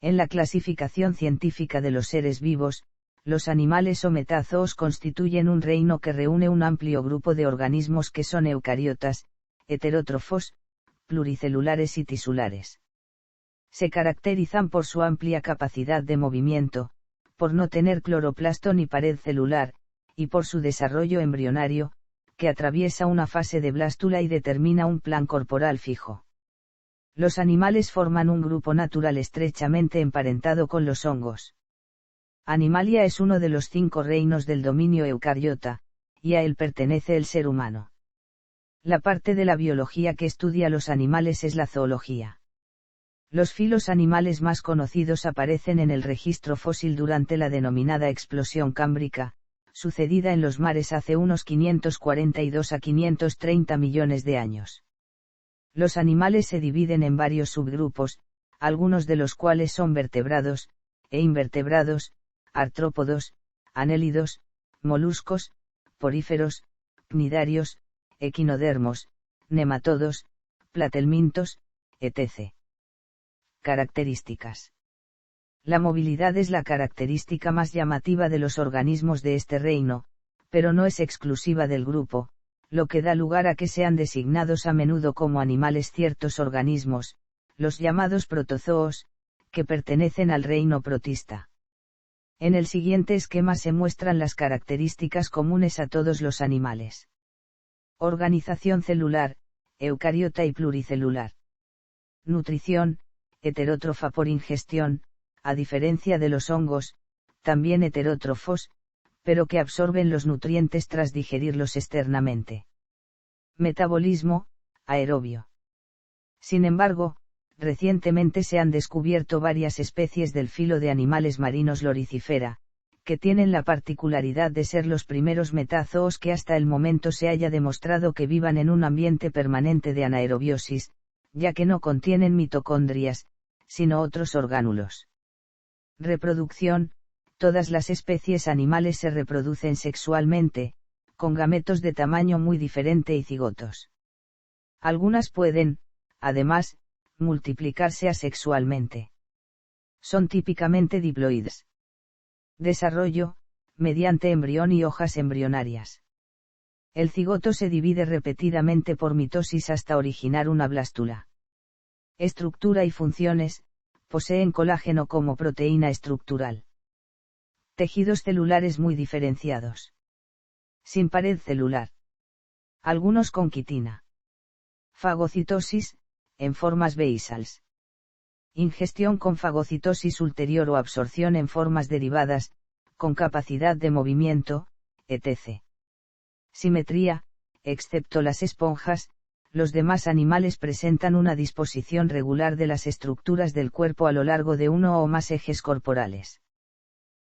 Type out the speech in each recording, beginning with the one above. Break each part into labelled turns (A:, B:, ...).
A: En la clasificación científica de los seres vivos, los animales o metazoos constituyen un reino que reúne un amplio grupo de organismos que son eucariotas, heterótrofos, pluricelulares y tisulares. Se caracterizan por su amplia capacidad de movimiento, por no tener cloroplasto ni pared celular, y por su desarrollo embrionario, que atraviesa una fase de blástula y determina un plan corporal fijo. Los animales forman un grupo natural estrechamente emparentado con los hongos. Animalia es uno de los 5 reinos del dominio eucariota, y a él pertenece el ser humano. La parte de la biología que estudia los animales es la zoología. Los filos animales más conocidos aparecen en el registro fósil durante la denominada explosión cámbrica, sucedida en los mares hace unos 542 a 530 millones de años. Los animales se dividen en varios subgrupos, algunos de los cuales son vertebrados, e invertebrados, artrópodos, anélidos, moluscos, poríferos, cnidarios, equinodermos, nematodos, platelmintos, etc. Características. La movilidad es la característica más llamativa de los organismos de este reino, pero no es exclusiva del grupo, lo que da lugar a que sean designados a menudo como animales ciertos organismos, los llamados protozoos, que pertenecen al reino protista. En el siguiente esquema se muestran las características comunes a todos los animales. Organización celular, eucariota y pluricelular. Nutrición, heterótrofa por ingestión, a diferencia de los hongos, también heterótrofos, pero que absorben los nutrientes tras digerirlos externamente. Metabolismo, aerobio. Sin embargo, recientemente se han descubierto varias especies del filo de animales marinos Loricifera, que tienen la particularidad de ser los primeros metazoos que hasta el momento se haya demostrado que vivan en un ambiente permanente de anaerobiosis, ya que no contienen mitocondrias, sino otros orgánulos. Reproducción. Todas las especies animales se reproducen sexualmente, con gametos de tamaño muy diferente y cigotos. Algunas pueden, además, multiplicarse asexualmente. Son típicamente diploides. Desarrollo, mediante embrión y hojas embrionarias. El cigoto se divide repetidamente por mitosis hasta originar una blástula. Estructura y funciones, poseen colágeno como proteína estructural. Tejidos celulares muy diferenciados. Sin pared celular. Algunos con quitina. Fagocitosis, en formas basals. Ingestión con fagocitosis ulterior o absorción en formas derivadas, con capacidad de movimiento, etc. Simetría, excepto las esponjas, los demás animales presentan una disposición regular de las estructuras del cuerpo a lo largo de uno o más ejes corporales.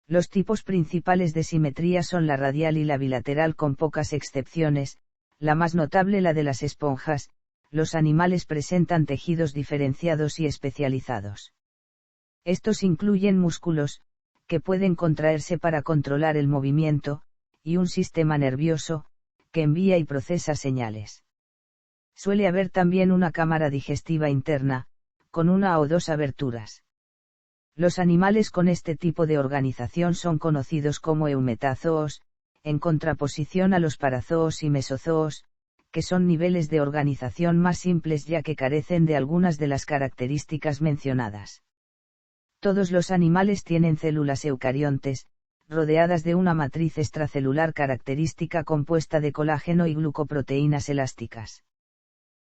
A: Los tipos principales de simetría son la radial y la bilateral con pocas excepciones, la más notable la de las esponjas. Los animales presentan tejidos diferenciados y especializados. Estos incluyen músculos, que pueden contraerse para controlar el movimiento, y un sistema nervioso, que envía y procesa señales. Suele haber también una cámara digestiva interna, con una o dos aberturas. Los animales con este tipo de organización son conocidos como eumetazoos, en contraposición a los parazoos y mesozoos, que son niveles de organización más simples ya que carecen de algunas de las características mencionadas. Todos los animales tienen células eucariontes, rodeadas de una matriz extracelular característica compuesta de colágeno y glucoproteínas elásticas.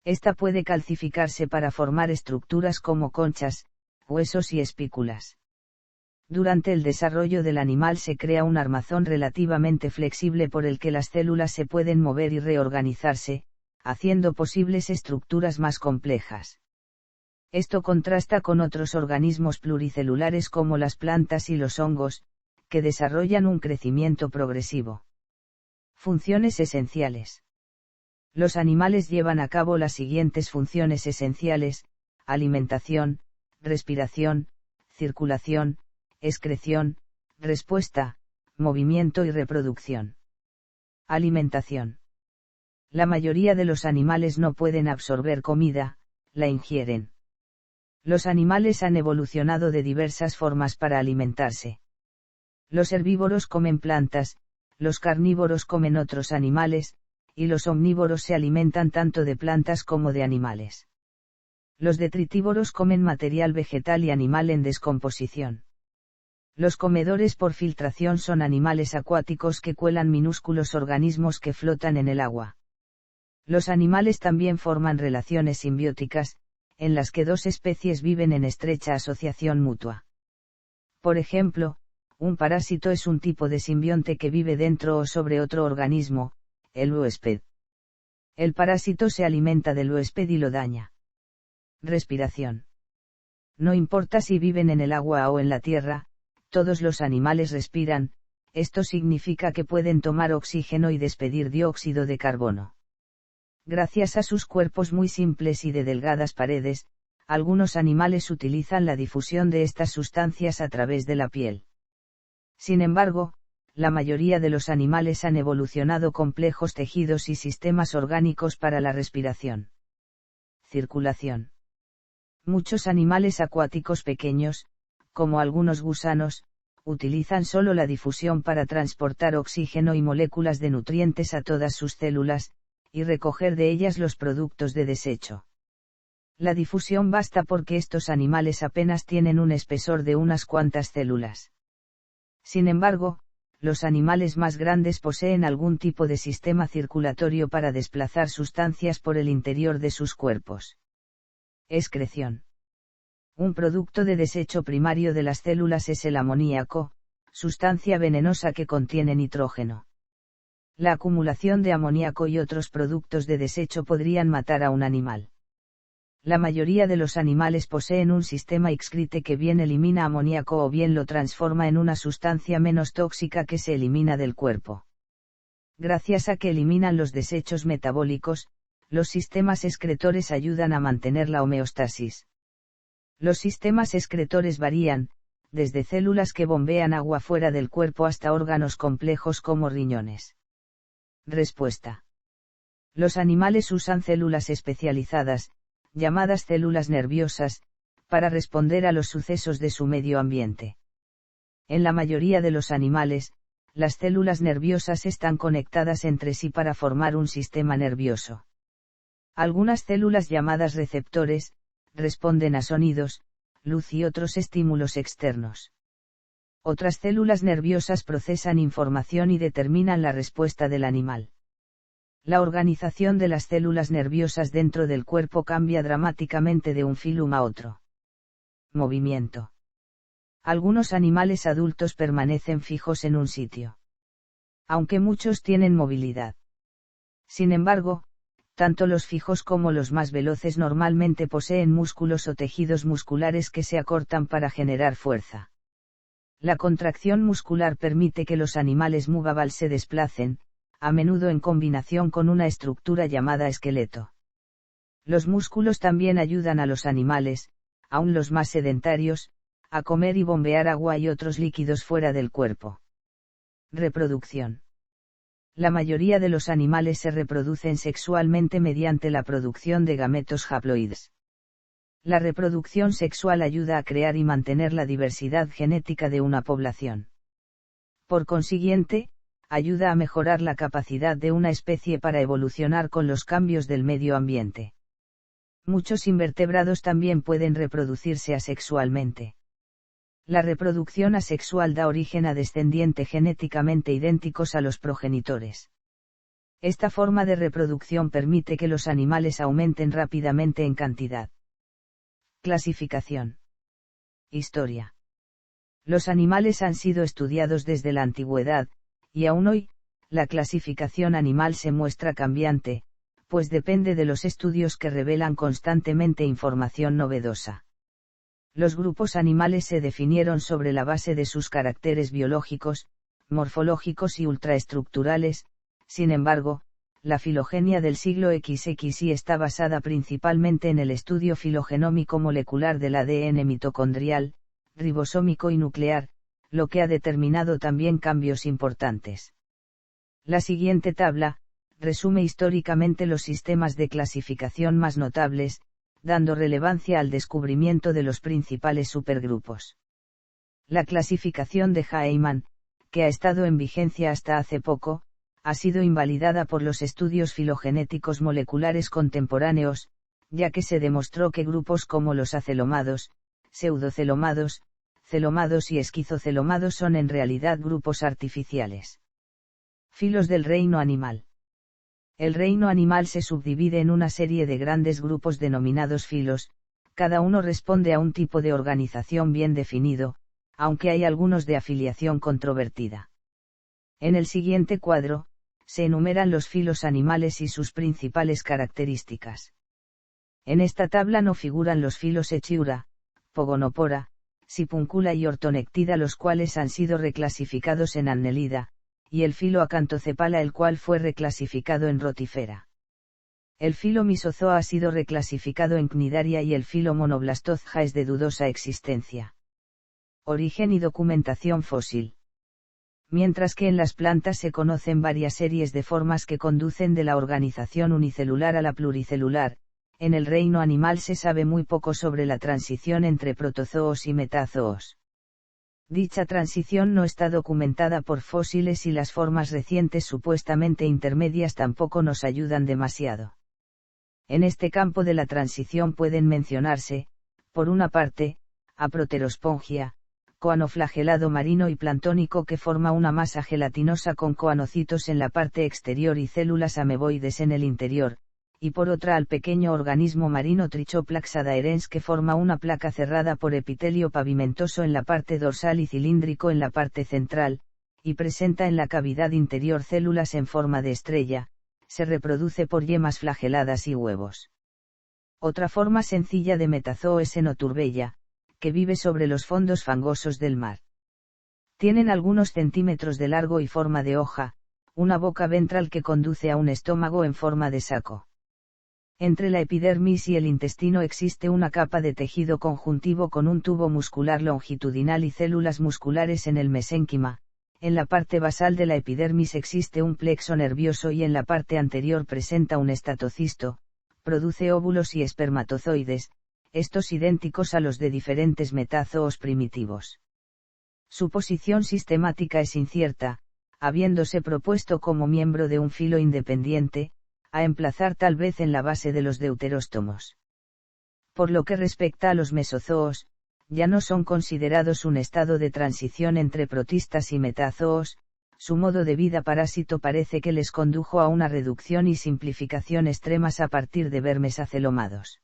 A: Esta puede calcificarse para formar estructuras como conchas, huesos y espículas. Durante el desarrollo del animal se crea un armazón relativamente flexible por el que las células se pueden mover y reorganizarse, haciendo posibles estructuras más complejas. Esto contrasta con otros organismos pluricelulares como las plantas y los hongos, que desarrollan un crecimiento progresivo. Funciones esenciales. Los animales llevan a cabo las siguientes funciones esenciales: alimentación, respiración, circulación, excreción, respuesta, movimiento y reproducción. Alimentación. La mayoría de los animales no pueden absorber comida, la ingieren. Los animales han evolucionado de diversas formas para alimentarse. Los herbívoros comen plantas, los carnívoros comen otros animales, y los omnívoros se alimentan tanto de plantas como de animales. Los detritívoros comen material vegetal y animal en descomposición. Los comedores por filtración son animales acuáticos que cuelan minúsculos organismos que flotan en el agua. Los animales también forman relaciones simbióticas, en las que dos especies viven en estrecha asociación mutua. Por ejemplo, un parásito es un tipo de simbionte que vive dentro o sobre otro organismo, el huésped. El parásito se alimenta del huésped y lo daña. Respiración. No importa si viven en el agua o en la tierra, todos los animales respiran, esto significa que pueden tomar oxígeno y despedir dióxido de carbono. Gracias a sus cuerpos muy simples y de delgadas paredes, algunos animales utilizan la difusión de estas sustancias a través de la piel. Sin embargo, la mayoría de los animales han evolucionado complejos tejidos y sistemas orgánicos para la respiración. Circulación. Muchos animales acuáticos pequeños, como algunos gusanos, utilizan solo la difusión para transportar oxígeno y moléculas de nutrientes a todas sus células, y recoger de ellas los productos de desecho. La difusión basta porque estos animales apenas tienen un espesor de unas cuantas células. Sin embargo, los animales más grandes poseen algún tipo de sistema circulatorio para desplazar sustancias por el interior de sus cuerpos. Excreción. Un producto de desecho primario de las células es el amoníaco, sustancia venenosa que contiene nitrógeno. La acumulación de amoníaco y otros productos de desecho podrían matar a un animal. La mayoría de los animales poseen un sistema excrete que bien elimina amoníaco o bien lo transforma en una sustancia menos tóxica que se elimina del cuerpo. Gracias a que eliminan los desechos metabólicos, los sistemas excretores ayudan a mantener la homeostasis. Los sistemas excretores varían, desde células que bombean agua fuera del cuerpo hasta órganos complejos como riñones. Respuesta. Los animales usan células especializadas, llamadas células nerviosas, para responder a los sucesos de su medio ambiente. En la mayoría de los animales, las células nerviosas están conectadas entre sí para formar un sistema nervioso. Algunas células llamadas receptores, responden a sonidos, luz y otros estímulos externos. Otras células nerviosas procesan información y determinan la respuesta del animal. La organización de las células nerviosas dentro del cuerpo cambia dramáticamente de un filum a otro. Movimiento. Algunos animales adultos permanecen fijos en un sitio. Aunque muchos tienen movilidad. Sin embargo, tanto los fijos como los más veloces normalmente poseen músculos o tejidos musculares que se acortan para generar fuerza. La contracción muscular permite que los animales movables se desplacen, a menudo en combinación con una estructura llamada esqueleto. Los músculos también ayudan a los animales, aun los más sedentarios, a comer y bombear agua y otros líquidos fuera del cuerpo. Reproducción. La mayoría de los animales se reproducen sexualmente mediante la producción de gametos haploides. La reproducción sexual ayuda a crear y mantener la diversidad genética de una población. Por consiguiente, ayuda a mejorar la capacidad de una especie para evolucionar con los cambios del medio ambiente. Muchos invertebrados también pueden reproducirse asexualmente. La reproducción asexual da origen a descendientes genéticamente idénticos a los progenitores. Esta forma de reproducción permite que los animales aumenten rápidamente en cantidad. Clasificación. Historia. Los animales han sido estudiados desde la antigüedad, y aún hoy, la clasificación animal se muestra cambiante, pues depende de los estudios que revelan constantemente información novedosa. Los grupos animales se definieron sobre la base de sus caracteres biológicos, morfológicos y ultraestructurales. Sin embargo, la filogenia del siglo XXI está basada principalmente en el estudio filogenómico molecular del ADN mitocondrial, ribosómico y nuclear, lo que ha determinado también cambios importantes. La siguiente tabla resume históricamente los sistemas de clasificación más notables, dando relevancia al descubrimiento de los principales supergrupos. La clasificación de Heyman, que ha estado en vigencia hasta hace poco, ha sido invalidada por los estudios filogenéticos moleculares contemporáneos, ya que se demostró que grupos como los acelomados, pseudocelomados, celomados y esquizocelomados son en realidad grupos artificiales. Filos del reino animal. El reino animal se subdivide en una serie de grandes grupos denominados filos, cada uno responde a un tipo de organización bien definido, aunque hay algunos de afiliación controvertida. En el siguiente cuadro, se enumeran los filos animales y sus principales características. En esta tabla no figuran los filos Echiura, Pogonopora, Sipuncula y Orthonectida, los cuales han sido reclasificados en Annelida, y el filo Acanthocephala, el cual fue reclasificado en Rotifera. El filo Misozoa ha sido reclasificado en Cnidaria y el filo Monoblastozja es de dudosa existencia. Origen y documentación fósil. Mientras que en las plantas se conocen varias series de formas que conducen de la organización unicelular a la pluricelular, en el reino animal se sabe muy poco sobre la transición entre protozoos y metazoos. Dicha transición no está documentada por fósiles y las formas recientes supuestamente intermedias tampoco nos ayudan demasiado. En este campo de la transición pueden mencionarse, por una parte, a Proterospongia, coanoflagelado marino y planctónico que forma una masa gelatinosa con coanocitos en la parte exterior y células ameboides en el interior, y por otra al pequeño organismo marino Trichoplax adherens que forma una placa cerrada por epitelio pavimentoso en la parte dorsal y cilíndrico en la parte central, y presenta en la cavidad interior células en forma de estrella, se reproduce por yemas flageladas y huevos. Otra forma sencilla de metazoo es Enoturbella, que vive sobre los fondos fangosos del mar. Tienen algunos centímetros de largo y forma de hoja, una boca ventral que conduce a un estómago en forma de saco. Entre la epidermis y el intestino existe una capa de tejido conjuntivo con un tubo muscular longitudinal y células musculares en el mesénquima. En la parte basal de la epidermis existe un plexo nervioso y en la parte anterior presenta un estatocisto, produce óvulos y espermatozoides, estos idénticos a los de diferentes metazoos primitivos. Su posición sistemática es incierta, habiéndose propuesto como miembro de un filo independiente, a emplazar tal vez en la base de los deuteróstomos. Por lo que respecta a los mesozoos, ya no son considerados un estado de transición entre protistas y metazoos, su modo de vida parásito parece que les condujo a una reducción y simplificación extremas a partir de vermes acelomados.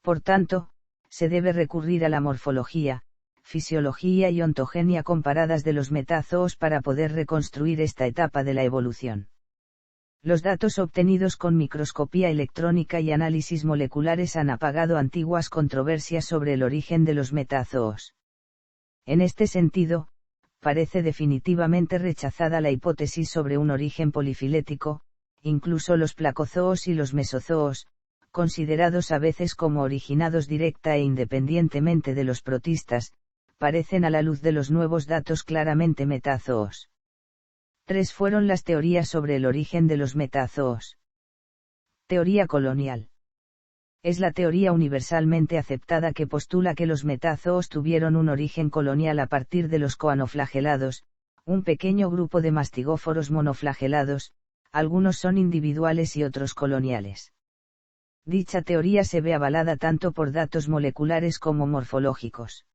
A: Por tanto, se debe recurrir a la morfología, fisiología y ontogenia comparadas de los metazoos para poder reconstruir esta etapa de la evolución. Los datos obtenidos con microscopía electrónica y análisis moleculares han apagado antiguas controversias sobre el origen de los metazoos. En este sentido, parece definitivamente rechazada la hipótesis sobre un origen polifilético, incluso los placozoos y los mesozoos, considerados a veces como originados directa e independientemente de los protistas, parecen a la luz de los nuevos datos claramente metazoos. 3 fueron las teorías sobre el origen de los metazoos. Teoría colonial. Es la teoría universalmente aceptada que postula que los metazoos tuvieron un origen colonial a partir de los coanoflagelados, un pequeño grupo de mastigóforos monoflagelados, algunos son individuales y otros coloniales. Dicha teoría se ve avalada tanto por datos moleculares como morfológicos.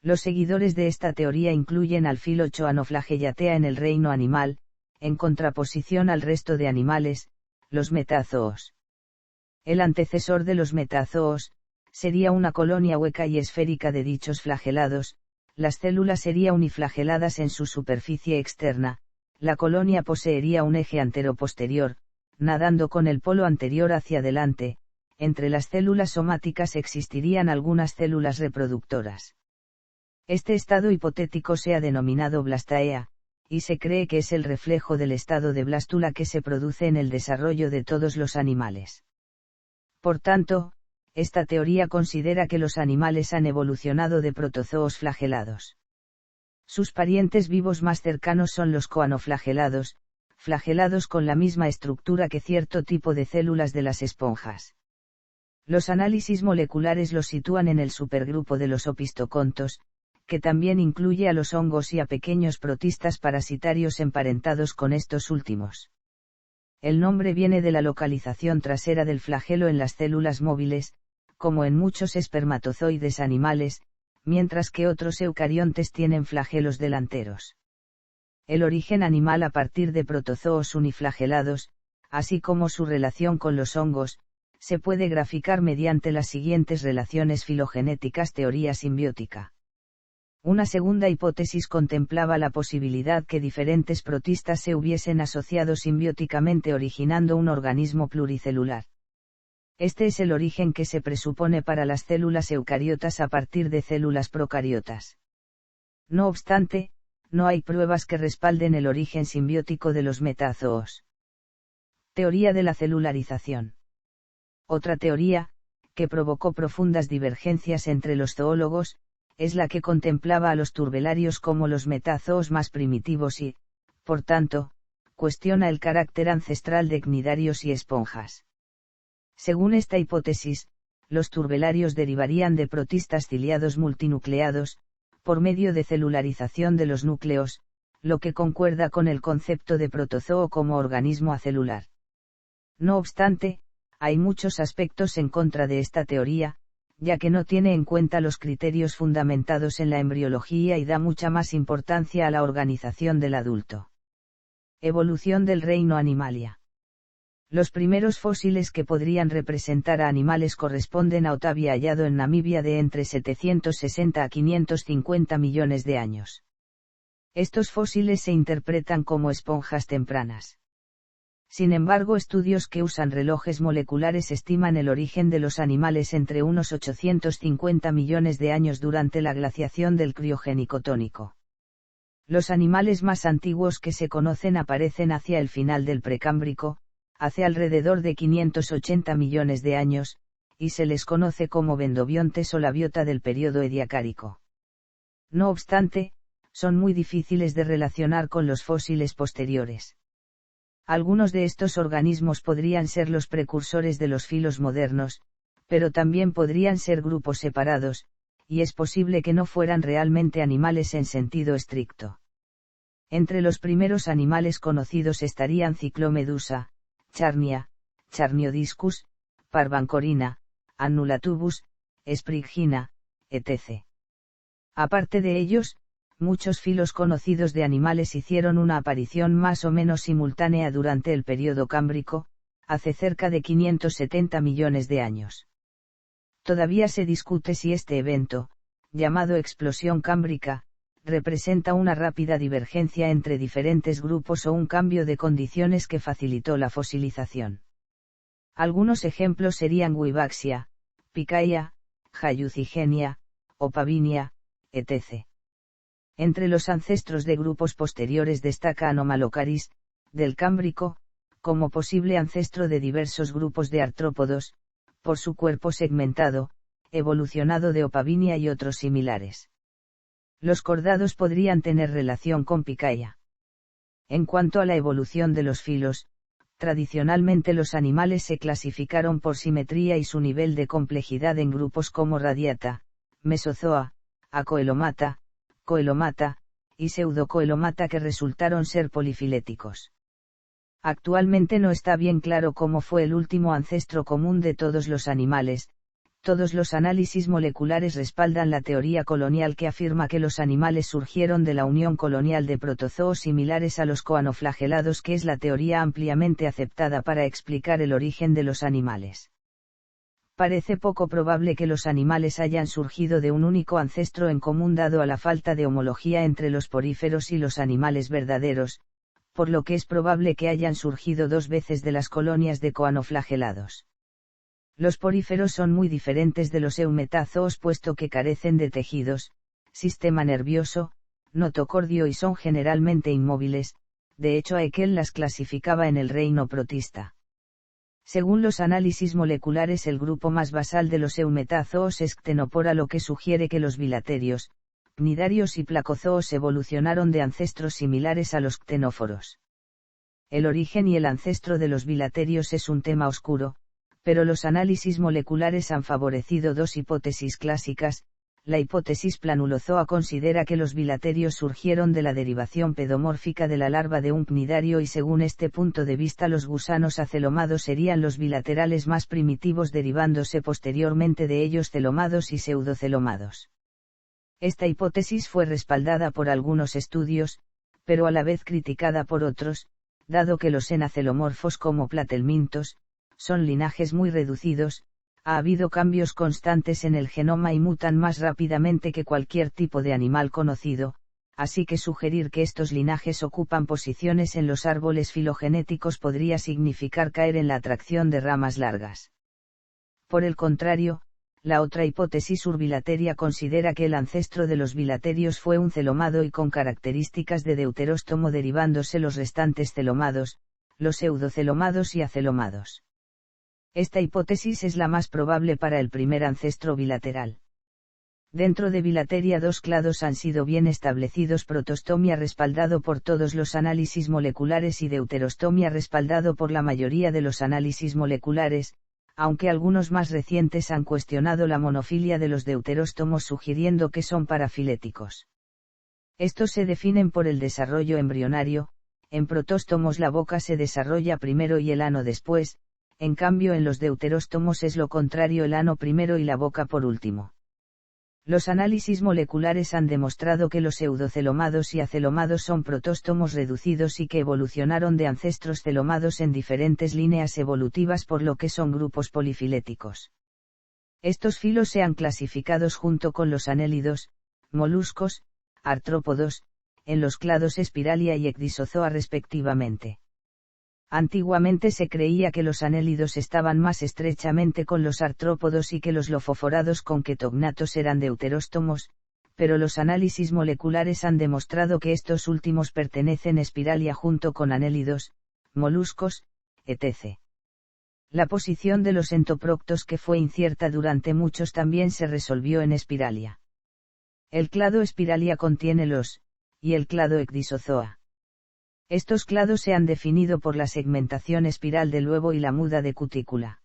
A: Los seguidores de esta teoría incluyen al filo Choanoflagellatea en el reino animal, en contraposición al resto de animales, los metazoos. El antecesor de los metazoos, sería una colonia hueca y esférica de dichos flagelados, las células serían uniflageladas en su superficie externa, la colonia poseería un eje antero-posterior, nadando con el polo anterior hacia adelante, entre las células somáticas existirían algunas células reproductoras. Este estado hipotético se ha denominado blastaea, y se cree que es el reflejo del estado de blástula que se produce en el desarrollo de todos los animales. Por tanto, esta teoría considera que los animales han evolucionado de protozoos flagelados. Sus parientes vivos más cercanos son los coanoflagelados, flagelados con la misma estructura que cierto tipo de células de las esponjas. Los análisis moleculares los sitúan en el supergrupo de los opistocontos, que también incluye a los hongos y a pequeños protistas parasitarios emparentados con estos últimos. El nombre viene de la localización trasera del flagelo en las células móviles, como en muchos espermatozoides animales, mientras que otros eucariontes tienen flagelos delanteros. El origen animal a partir de protozoos uniflagelados, así como su relación con los hongos, se puede graficar mediante las siguientes relaciones filogenéticas: teoría simbiótica. Una segunda hipótesis contemplaba la posibilidad que diferentes protistas se hubiesen asociado simbióticamente originando un organismo pluricelular. Este es el origen que se presupone para las células eucariotas a partir de células procariotas. No obstante, no hay pruebas que respalden el origen simbiótico de los metazoos. Teoría de la celularización. Otra teoría, que provocó profundas divergencias entre los zoólogos, es la que contemplaba a los turbelarios como los metazoos más primitivos y, por tanto, cuestiona el carácter ancestral de cnidarios y esponjas. Según esta hipótesis, los turbelarios derivarían de protistas ciliados multinucleados, por medio de celularización de los núcleos, lo que concuerda con el concepto de protozoo como organismo acelular. No obstante, hay muchos aspectos en contra de esta teoría, ya que no tiene en cuenta los criterios fundamentados en la embriología y da mucha más importancia a la organización del adulto. Evolución del reino Animalia. Los primeros fósiles que podrían representar a animales corresponden a Otavia hallado en Namibia de entre 760 a 550 millones de años. Estos fósiles se interpretan como esponjas tempranas. Sin embargo, estudios que usan relojes moleculares estiman el origen de los animales entre unos 850 millones de años durante la glaciación del Criogénico tónico. Los animales más antiguos que se conocen aparecen hacia el final del Precámbrico, hace alrededor de 580 millones de años, y se les conoce como bendobiontes o la biota del período ediacárico. No obstante, son muy difíciles de relacionar con los fósiles posteriores. Algunos de estos organismos podrían ser los precursores de los filos modernos, pero también podrían ser grupos separados, y es posible que no fueran realmente animales en sentido estricto. Entre los primeros animales conocidos estarían Cyclomedusa, Charnia, Charniodiscus, Parvancorina, Annulatubus, Sprigina, etc. Aparte de ellos, muchos filos conocidos de animales hicieron una aparición más o menos simultánea durante el período cámbrico, hace cerca de 570 millones de años. Todavía se discute si este evento, llamado explosión cámbrica, representa una rápida divergencia entre diferentes grupos o un cambio de condiciones que facilitó la fosilización. Algunos ejemplos serían Wibaxia, Picaia, Hayucigenia, Opavinia, etc. Entre los ancestros de grupos posteriores destaca Anomalocaris, del Cámbrico, como posible ancestro de diversos grupos de artrópodos, por su cuerpo segmentado, evolucionado de Opavinia y otros similares. Los cordados podrían tener relación con Picaia. En cuanto a la evolución de los filos, tradicionalmente los animales se clasificaron por simetría y su nivel de complejidad en grupos como Radiata, Mesozoa, Acoelomata, Coelomata, y Pseudocoelomata que resultaron ser polifiléticos. Actualmente no está bien claro cómo fue el último ancestro común de todos los animales. Todos los análisis moleculares respaldan la teoría colonial que afirma que los animales surgieron de la unión colonial de protozoos similares a los coanoflagelados, que es la teoría ampliamente aceptada para explicar el origen de los animales. Parece poco probable que los animales hayan surgido de un único ancestro en común dado a la falta de homología entre los poríferos y los animales verdaderos, por lo que es probable que hayan surgido dos veces de las colonias de coanoflagelados. Los poríferos son muy diferentes de los eumetazoos puesto que carecen de tejidos, sistema nervioso, notocordio y son generalmente inmóviles. De hecho Haeckel las clasificaba en el reino protista. Según los análisis moleculares, el grupo más basal de los eumetazoos es Ctenopora, lo que sugiere que los bilaterios, cnidarios y placozoos evolucionaron de ancestros similares a los ctenóforos. El origen y el ancestro de los bilaterios es un tema oscuro. Pero los análisis moleculares han favorecido dos hipótesis clásicas. La hipótesis planulozoa considera que los bilaterios surgieron de la derivación pedomórfica de la larva de un cnidario y según este punto de vista los gusanos acelomados serían los bilaterales más primitivos derivándose posteriormente de ellos celomados y pseudocelomados. Esta hipótesis fue respaldada por algunos estudios, pero a la vez criticada por otros, dado que los enacelomorfos como platelmintos, son linajes muy reducidos, ha habido cambios constantes en el genoma y mutan más rápidamente que cualquier tipo de animal conocido, así que sugerir que estos linajes ocupan posiciones en los árboles filogenéticos podría significar caer en la atracción de ramas largas. Por el contrario, la otra hipótesis urbilateria considera que el ancestro de los bilaterios fue un celomado y con características de deuteróstomo derivándose los restantes celomados, los pseudocelomados y acelomados. Esta hipótesis es la más probable para el primer ancestro bilateral. Dentro de Bilateria dos clados han sido bien establecidos: protostomia respaldado por todos los análisis moleculares y deuterostomia respaldado por la mayoría de los análisis moleculares, aunque algunos más recientes han cuestionado la monofilia de los deuteróstomos sugiriendo que son parafiléticos. Estos se definen por el desarrollo embrionario. En protóstomos la boca se desarrolla primero y el ano después. En cambio en los deuteróstomos es lo contrario, el ano primero y la boca por último. Los análisis moleculares han demostrado que los pseudocelomados y acelomados son protóstomos reducidos y que evolucionaron de ancestros celomados en diferentes líneas evolutivas por lo que son grupos polifiléticos. Estos filos se han clasificados junto con los anélidos, moluscos, artrópodos, en los clados Spiralia y Ecdysozoa respectivamente. Antiguamente se creía que los anélidos estaban más estrechamente con los artrópodos y que los lofoforados con ketognatos eran deuteróstomos, pero los análisis moleculares han demostrado que estos últimos pertenecen a Spiralia junto con anélidos, moluscos, etc. La posición de los entoproctos, que fue incierta durante muchos, también se resolvió en Spiralia. El clado Spiralia contiene los, y el clado Ecdysozoa. Estos clados se han definido por la segmentación espiral del huevo y la muda de cutícula.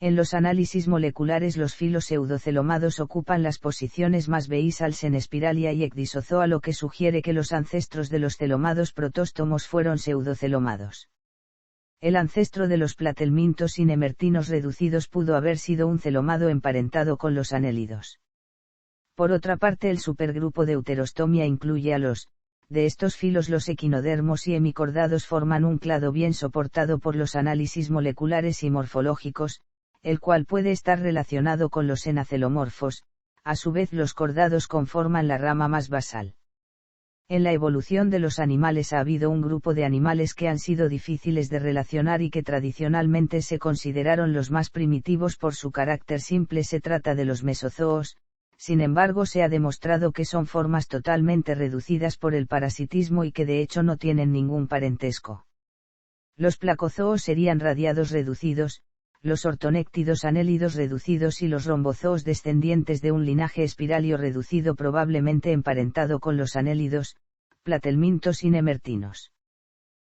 A: En los análisis moleculares los filos pseudocelomados ocupan las posiciones más beisals en Spiralia y Ecdysozoa, lo que sugiere que los ancestros de los celomados protóstomos fueron pseudocelomados. El ancestro de los platelmintos y nemertinos reducidos pudo haber sido un celomado emparentado con los anélidos. Por otra parte, el supergrupo deuterostomia incluye a los, de estos filos los equinodermos y hemicordados forman un clado bien soportado por los análisis moleculares y morfológicos, el cual puede estar relacionado con los enacelomorfos. A su vez los cordados conforman la rama más basal. En la evolución de los animales ha habido un grupo de animales que han sido difíciles de relacionar y que tradicionalmente se consideraron los más primitivos por su carácter simple. Se trata de los mesozoos. Sin embargo, se ha demostrado que son formas totalmente reducidas por el parasitismo y que de hecho no tienen ningún parentesco. Los placozoos serían radiados reducidos, los ortonéctidos anélidos reducidos y los rombozoos descendientes de un linaje espiralio reducido probablemente emparentado con los anélidos, platelmintos y nemertinos.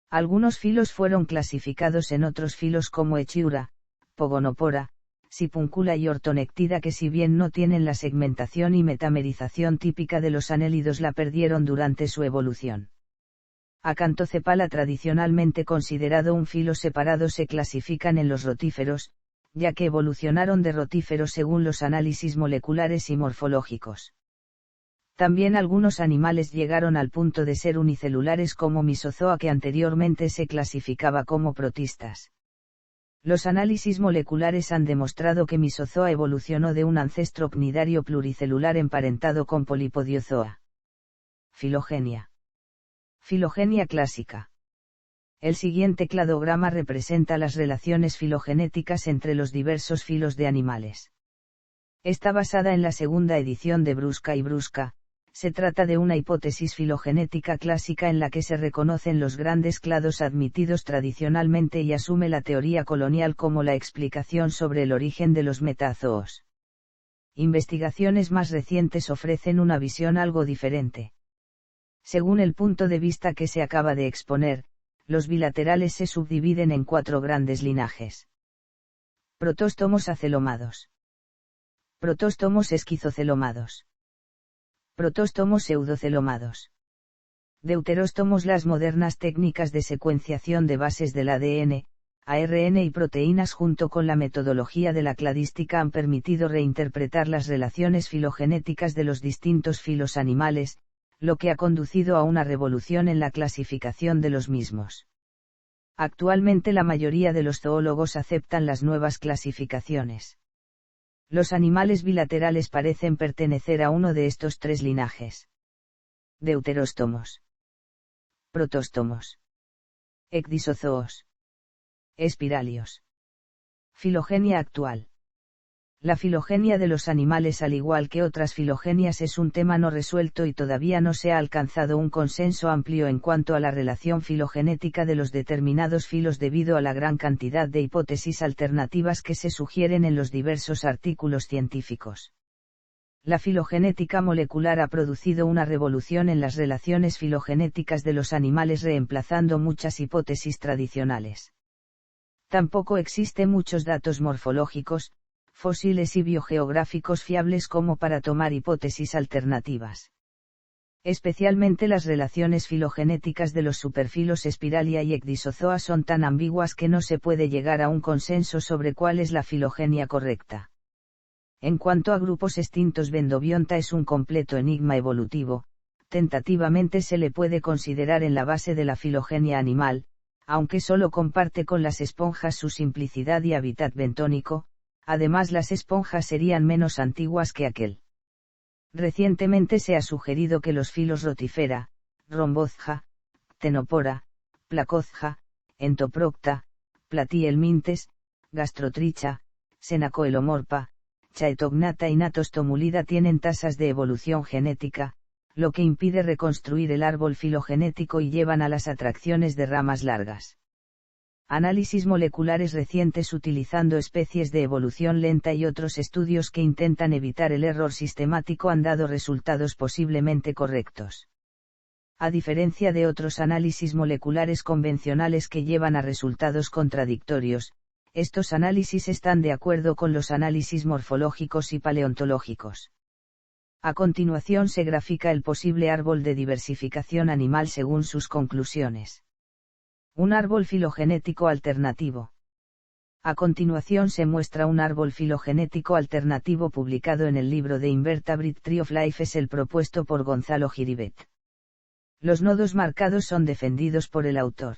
A: Algunos filos fueron clasificados en otros filos como Echiura, Pogonopora, Sipuncula y Ortonectida, que si bien no tienen la segmentación y metamerización típica de los anélidos, la perdieron durante su evolución. Acanthocephala, tradicionalmente considerado un filo separado, se clasifican en los rotíferos, ya que evolucionaron de rotíferos según los análisis moleculares y morfológicos. También algunos animales llegaron al punto de ser unicelulares como Misozoa, que anteriormente se clasificaba como protistas. Los análisis moleculares han demostrado que Misozoa evolucionó de un ancestro cnidario pluricelular emparentado con Polipodiozoa. Filogenia. Filogenia clásica. El siguiente cladograma representa las relaciones filogenéticas entre los diversos filos de animales. Está basada en la segunda edición de Brusca y Brusca. Se trata de una hipótesis filogenética clásica en la que se reconocen los grandes clados admitidos tradicionalmente y asume la teoría colonial como la explicación sobre el origen de los metazoos. Investigaciones más recientes ofrecen una visión algo diferente. Según el punto de vista que se acaba de exponer, los bilaterales se subdividen en 4 grandes linajes. Protóstomos acelomados. Protóstomos esquizocelomados. Protóstomos pseudocelomados. Deuteróstomos. Las modernas técnicas de secuenciación de bases del ADN, ARN y proteínas junto con la metodología de la cladística han permitido reinterpretar las relaciones filogenéticas de los distintos filos animales, lo que ha conducido a una revolución en la clasificación de los mismos. Actualmente la mayoría de los zoólogos aceptan las nuevas clasificaciones. Los animales bilaterales parecen pertenecer a uno de estos tres linajes. Deuteróstomos. Protóstomos. Ecdisozoos. Espiralios. Filogenia actual. La filogenia de los animales, al igual que otras filogenias, es un tema no resuelto y todavía no se ha alcanzado un consenso amplio en cuanto a la relación filogenética de los determinados filos debido a la gran cantidad de hipótesis alternativas que se sugieren en los diversos artículos científicos. La filogenética molecular ha producido una revolución en las relaciones filogenéticas de los animales, reemplazando muchas hipótesis tradicionales. Tampoco existen muchos datos morfológicos, fósiles y biogeográficos fiables como para tomar hipótesis alternativas. Especialmente las relaciones filogenéticas de los superfilos Spiralia y Ecdysozoa son tan ambiguas que no se puede llegar a un consenso sobre cuál es la filogenia correcta. En cuanto a grupos extintos, Bendobionta es un completo enigma evolutivo. Tentativamente se le puede considerar en la base de la filogenia animal, aunque solo comparte con las esponjas su simplicidad y hábitat bentónico. Además, las esponjas serían menos antiguas que aquel. Recientemente se ha sugerido que los filos Rotifera, Rhombozja, Ctenopora, Placozja, Entoprocta, Platihelmintes, Gastrotricha, Senacoelomorpa, Chaetognata y Natostomulida tienen tasas de evolución genética, lo que impide reconstruir el árbol filogenético y llevan a las atracciones de ramas largas. Análisis moleculares recientes utilizando especies de evolución lenta y otros estudios que intentan evitar el error sistemático han dado resultados posiblemente correctos. A diferencia de otros análisis moleculares convencionales que llevan a resultados contradictorios, estos análisis están de acuerdo con los análisis morfológicos y paleontológicos. A continuación se grafica el posible árbol de diversificación animal según sus conclusiones. Un árbol filogenético alternativo. A continuación se muestra un árbol filogenético alternativo publicado en el libro The Invertebrate Tree of Life, es el propuesto por Gonzalo Giribet. Los nodos marcados son defendidos por el autor.